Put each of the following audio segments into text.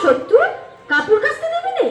সত্তু কাপড় কাচতে দেবে নে?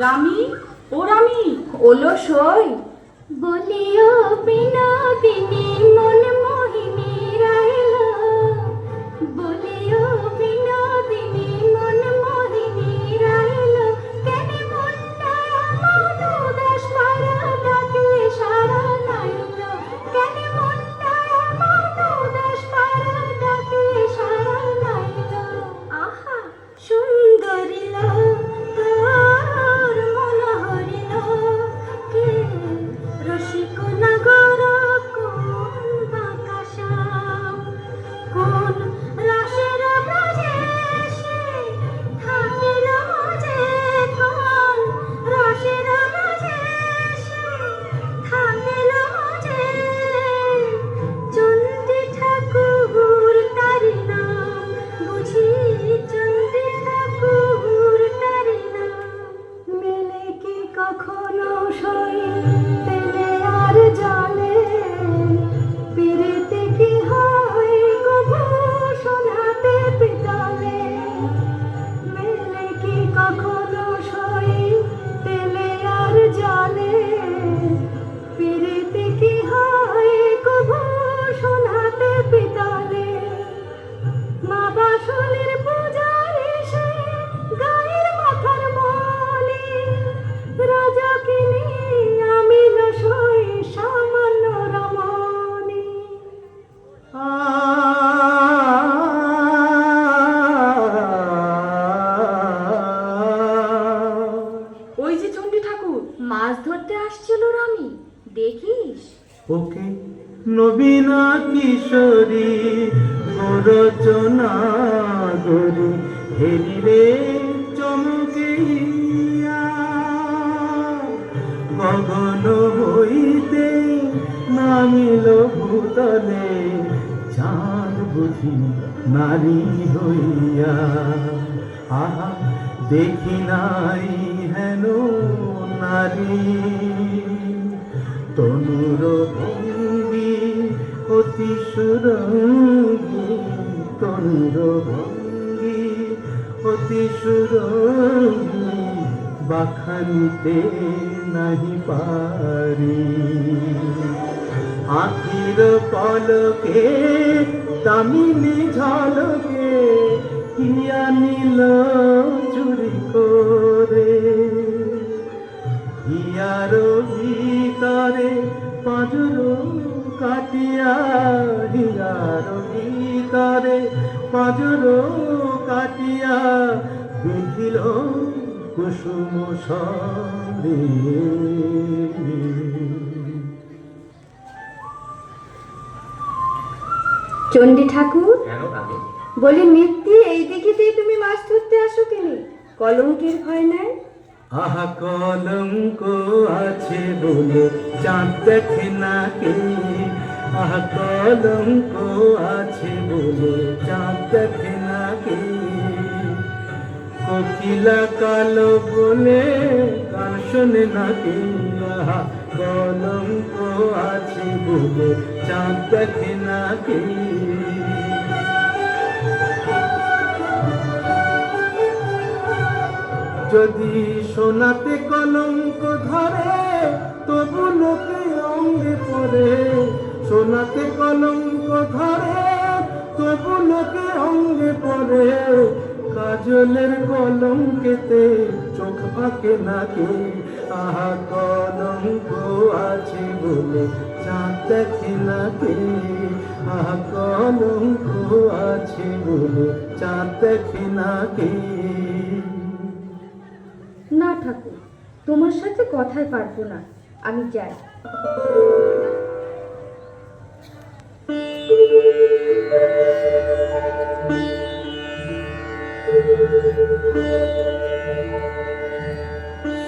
রামি, ও রামি, ওলো সই বলিও বিনোদিনী মন মোহিনী রাইলো, বলিও বিনোদিনী মন মোহিনী রাইলো, কেন মনটা আমার উদাস পারা ডাকলে সারা নাইলো, কেন মনটা আমার উদাস পারা ডাকলে সারা নাইলো। আহা সুন্দরী লোক তোর মন হরিল, কে রসিক নগর কোন বাকাশাও, কোন রাশের ব্রজে সে থাকিল মজে, কোন রাশের ব্রজে সে থাকিল মজে, চণ্ডী ঠাকুর তারি নাম, বুঝি চণ্ডী ঠাকুর তারি নাম। মেলে কি কখনো সই তেলে আর জলে, পিরিতে কি হয় কভু সোনাতে পিতলে, মেলে কি কখনো সই তেলে আর জলে, পিরিতে কি হয় কভু সোনাতে পিতলে। মা বাসুলির পূজারি সে গায়ের মাথার মলি, রাজকিনী আমি নসই সামান্য রমণী। ওই যে চণ্ডী ঠাকুর মাছ ধরতে আসছিল রামি, দেখিস? ওকে নবীনা কিশোরী রচনা গরি হেরিরে চমকিয়া, গগন হইতে নামিল ভূতলে, চাঁদ বুঝি নারী হইয়া। আহা দেখি নাই হেন নারী, তনুর ভঙ্গি অতি সুরঙ্গী, তনুর ভঙ্গি অতি সুরঙ্গী, বাখানিতে নাহি পারি। আখির পলকে দামিনী ঝলকে, কিয়া নীল চুরি করে, হিয়ার ভিতরে পাঁজর কাটিয়া, হিয়ার ভিতরে পাঁজর কাটিয়া, বিধিল কুসুম সরে। চণ্ডী ঠাকুর, কেন রানী? বলি মিথ্যে এই দিকেতেই তুমি মাছ ধরতে আসো কেন? কলঙ্কের ভয় নাই? আহা কলঙ্ক আছে বলে চাঁদ দেখে না কে, আহা কলঙ্ক আছে বলে চাঁদ দেখে না কে, কোকিলা কালো বলে গান শোনে না কে, আহা কলঙ্ক আছে বলে চাঁদ দেখে না কে। যদি সোনাতে কলঙ্ক ধরে তবু লোকে অঙ্গে পড়ে, সোনাতে কলঙ্ক ধরে তবু লোকে অঙ্গে পড়ে, কাজলের কলঙ্কেতে চোখ ফাঁকে নাকে, আহা কলঙ্ক আছে বলে চাঁদ দেখে নাকে, আহা কলঙ্ক আছে বলে চাঁদ দেখে নাকে। না ঠাকুর, তোমার সাথে কথায় পারবো না, আমি যাই।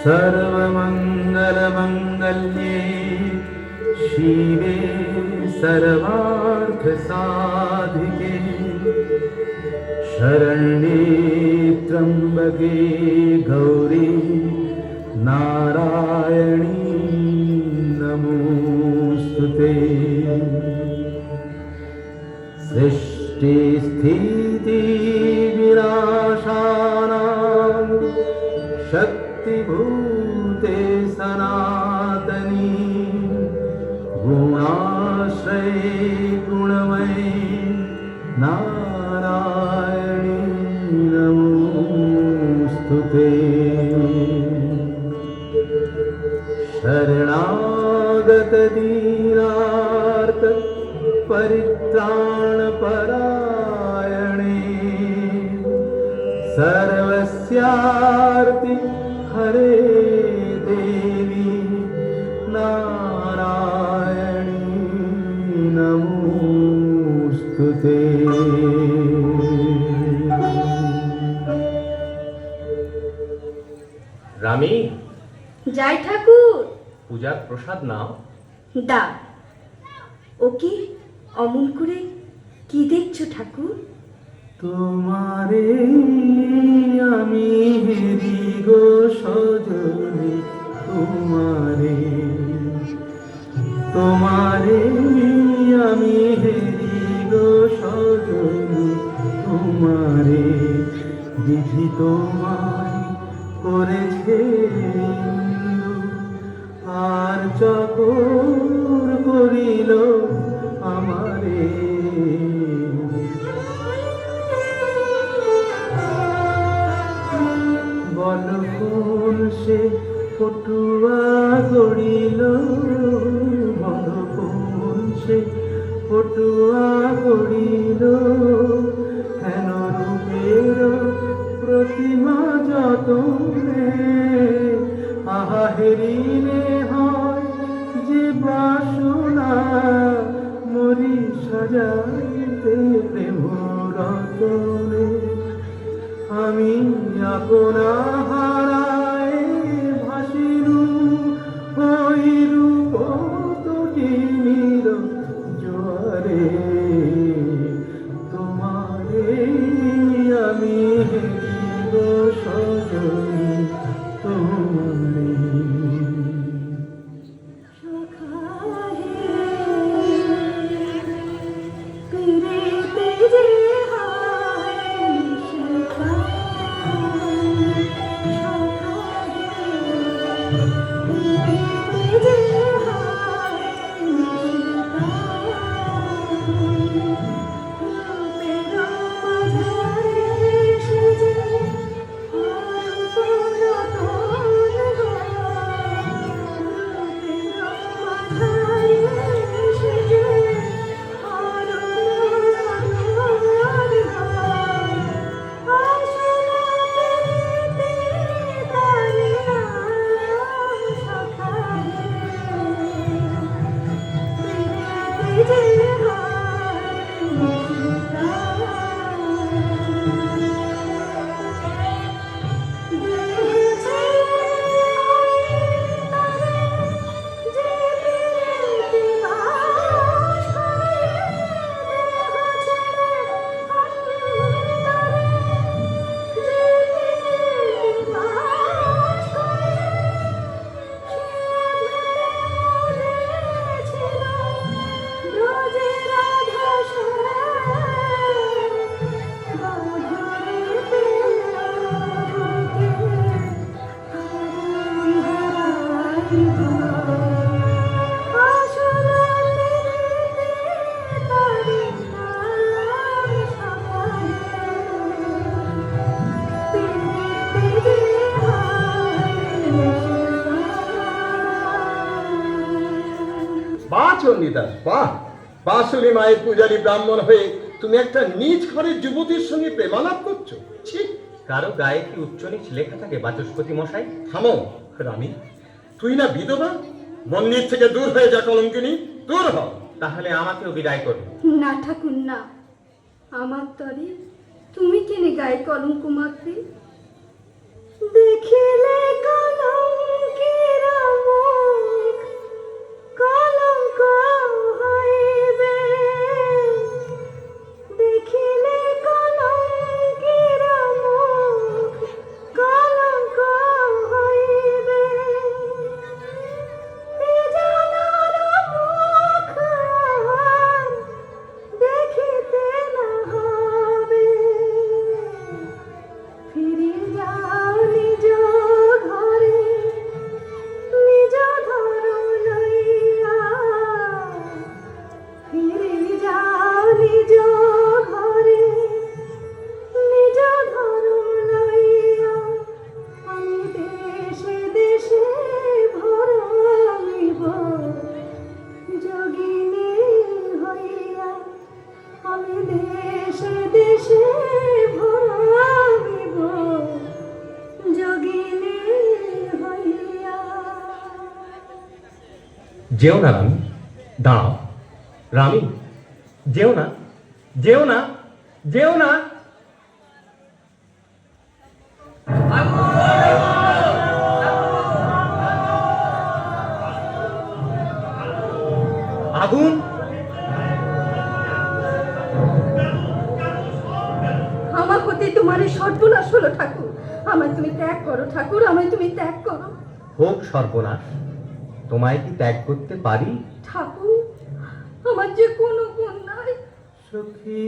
सर्वमंगल मंगल्ये शिवे सर्वार्थ साधिके, शरण्ये त्र्यंबके गौरी नारायणी नमोस्तुते। सृष्टि स्थिति विनाशानां शक्तिभूते सनातनी, गुणाश्रये गुणमयी नारायणी नमोस्तुते। शरणागत दीनार्त परित्राण परायणे, सर्वस्यार्ति हरे देवी नारायणी नमोस्तुते। রানী, যাই ঠাকুর। পূজার প্রসাদ নাও। দা। ও কি অমন করে কি দেখছো ঠাকুর? তোমারে আমি হেরি গো সজনী, তোমারে তোমারে আমি হেরি গো সজনী, তোমারে বিধি তোমায় করেছে আর চাকর করিল আমারে। বল কোন সে পটুয়া গড়িল, বল কোন সে পটুয়া গড়িল, হেন রূপের প্রতিমা যতনে, আহা হেরিলে হয় যে বাসনা, মরি সাজাইতে প্রেম রতনে। আমি আপনা হারায় ভাসিনু হই রূপ তটিনীর জোয়ারে, তোমারে আমি হেরিব সজনী, তোমারে। যে হায় নিশিতা দেখেছি তারে যে প্রীতি বাস করে দেহ ছেড়ে অন্তরে যে প্রীতি বাস করে সে ছিল রোজে রাধা বাহ চণ্ডীদাস বাহ! বাঁশুলি মায়ের পূজারী ব্রাহ্মণ হয়ে তুমি একটা নিজ ঘরের যুবতীর সঙ্গে প্রেমালাপ করছো? ঠিক কারো গায়ে কি উচ্চ নিচ লেখা থাকে বাচস্পতি মশাই? থামো রানী, তুই না বিধবা? মন্দির থেকে দূর হয়ে যা কলঙ্কিনী, দূর হ। তাহলে আমাকেও বিদায় করুন। না ঠাকুর না, আমার তরে তুমি কেনে গায়ে কলঙ্ক মাখবে? দেখিলে কলঙ্কের মুখ কলঙ্ক হইবে দেখিলে কলঙ্কের মুখ কলঙ্ক হইবে বিজনার মুখ আর দেখিতে না হবে ফিরে যাও নিজ ঘরে নিজ ধর লইয়া ফিরে যাও নিজ ঘরে নিজ ধর লইয়া আমি দেশে দেশে ভরমিব যোগিনী হইয়া আমি দেশে দেশে ভরমিব যোগিনী হইয়া। যেও না রানী, দাঁড়াও। রানী, যেও না, যেও না, যেও না। আগুন! আমার প্রতি তোমার এই সর্বনাশ হলো ঠাকুর। আমায় তুমি ত্যাগ করো ঠাকুর, আমায় তুমি ত্যাগ করো। হোক সর্বনাশ, তোমায় কি ত্যাগ করতে পারি? ঠাকুর, আমার যে কোনো গুণ নাই। সখী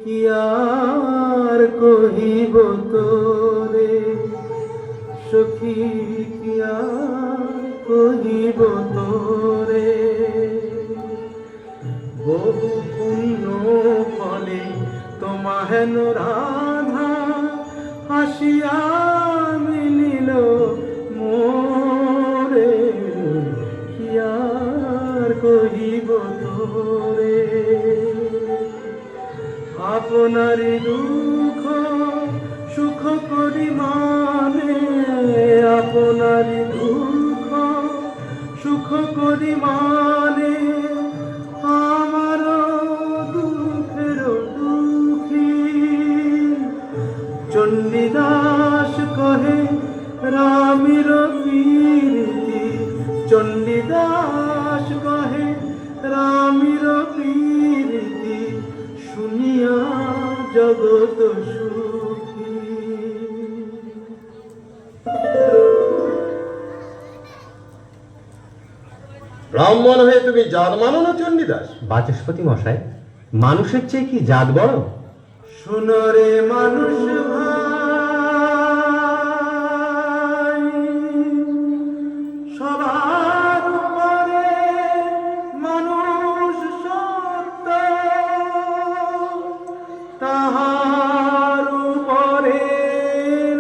কি আর কহিব তোরে, সখী কি আর কহিব তোরে, বহু পুণ্য ফলে তোমাহেন রাধা হাসিয়া মিলিল মোরে, কি আর কহিব তোরে। আপনারি দুঃখ সুখ করি মানে, আপনারি দুঃখ সুখ করি মানে, আমার দুঃখের দুঃখী চণ্ডীদাস কহে রামির প্রীতি, চণ্ডীদাস কহে রামির প্রীতি, শুনিয়া জগত সুখী। ব্রাহ্মণ হয়ে তুমি জাত মানো না চণ্ডীদাস? বাচস্পতি মশাই, মানুষের চেয়ে কি জাত বড়? শুনরে মানুষ ভাই, সবার উপরে মানুষ সত্য, তাহার উপরে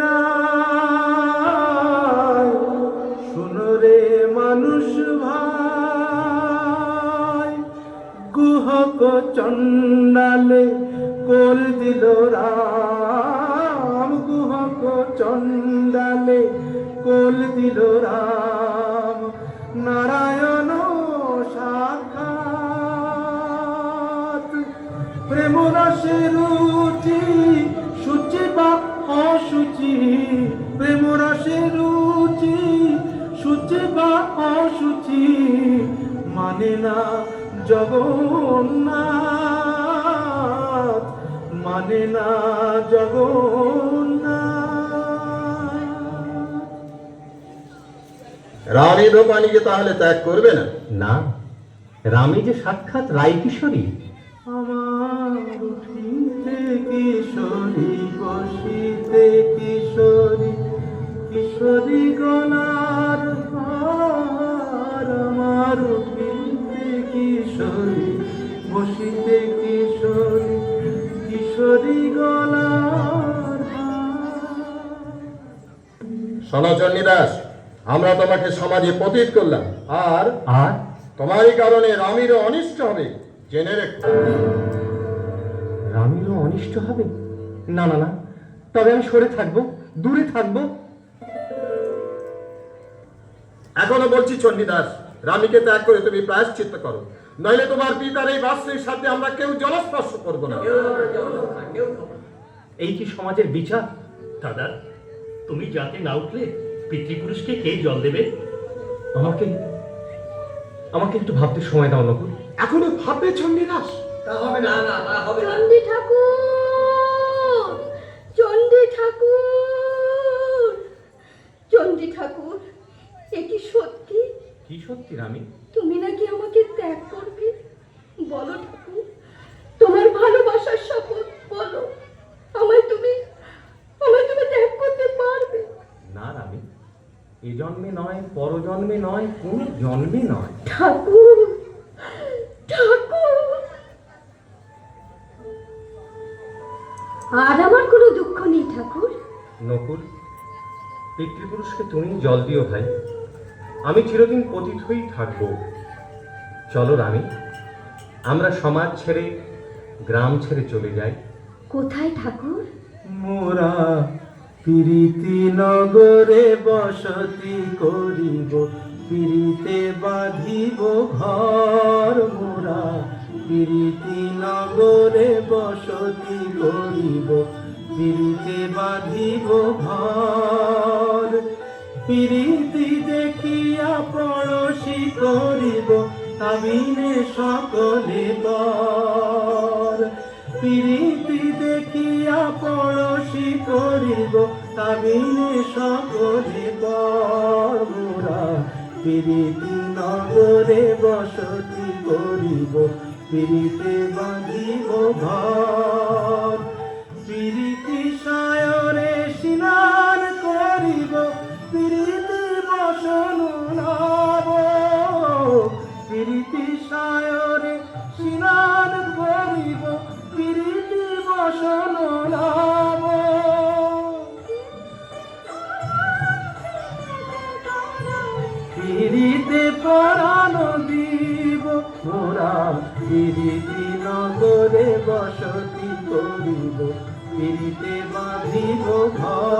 নাই। শুনরে মানুষ ভাই, গুহক চণ্ডালে কোল দিল রাম, গুহক চণ্ডালে কোল দিল রাম, নারায়ণ সাক্ষাৎ রসে রুচি সূচি বা অসুচি, প্রেম রসে রুচি সূচি বা অসুচি, মানে না জগন্নাথ, মানে না জগন্নাথ। রানী রূপানীকে তাহলে ত্যাগ করবে না? না, রামী যে সাক্ষাৎ রাই কিশোরী। আমার উঠিতে কিশোরী, বসিতে কিশোরী, কিশোরী গলার হার। আমার উঠিতে কিশোরী, বসিতে কিশোরী, কিশোরী গলার হার। শোনো চণ্ডীদাস, আমরা তোমাকে সমাজে পতিত করলাম, আর আর তোমারই কারণে রামীরও অনিষ্ট হবে, জেনে রেখো। রামীরও অনিষ্ট হবে? না না না, তবে আমি সরে থাকবো, দূরে থাকবো। এখনো বলছি চণ্ডীদাস, রামীকে ত্যাগ করে তুমি প্রায়শ্চিত্ত করো, নইলে তোমার পিতার এই বাস্ত্রের সাথে আমরা কেউ জলস্পর্শ করবো না। এই কি সমাজের বিচার? দাদা, তুমি যাতে না উঠলে পিতৃপুরুষকে কে জল দেবে? আমাকে আমাকে একটু ভাবতে সময় দাও নকুল। এখনো ভাববে চণ্ডীদাস? চণ্ডী ঠাকুর, চণ্ডী ঠাকুর, চণ্ডী ঠাকুর, এ কি সত্যি? কি সত্যি রামী? তুমি নাকি আমাকে ত্যাগ করবে? বলো ঠাকুর, তোমার ভালোবাসার শপথ বলো, আমায় তুমি ত্যাগ করতে পারবে? না রামী, এ জন্মে নয়, পরজন্মে নয়, কোন জন্মে নয়। ঠাকুর, ঠাকুর, আর আমার কোনো দুঃখ নেই ঠাকুর। নকুল, পিতৃপুরুষকে তুমি জল দিও ভাই, আমি চিরদিন পতিত হয়েই থাকবো। চলো রামী, আমরা সমাজ ছেড়ে, গ্রাম ছেড়ে চলে যাই। কোথায় ঠাকুর? মোরা প্রীতি নগরে বসতি করিব, প্রীতে বাঁধিব ঘর। মোরা প্রীতি নগরে বসতি করিব, প্রীতে বাঁধিব ঘর। প্রীতি দেখিয়া পড়শি করিব, তাবিনে সকলে পর। প্রীতি দেখিয়া পড়শি করিব, তাবিনে সকলে পর। মোরা প্রীতি নগরে বসতি করিব, প্রীতে বাঁধিব ঘর। প্রীতি সায়রে স্নান করিব, প্রীতি বসন লাভ। প্রীতি সায়রে স্নান করিব, প্রীতি বসন লাভ। প্রীতে পরাণ দিব, মোরা প্রীতি নগরে বসতি করিব, প্রীতে বাঁধিব ঘর।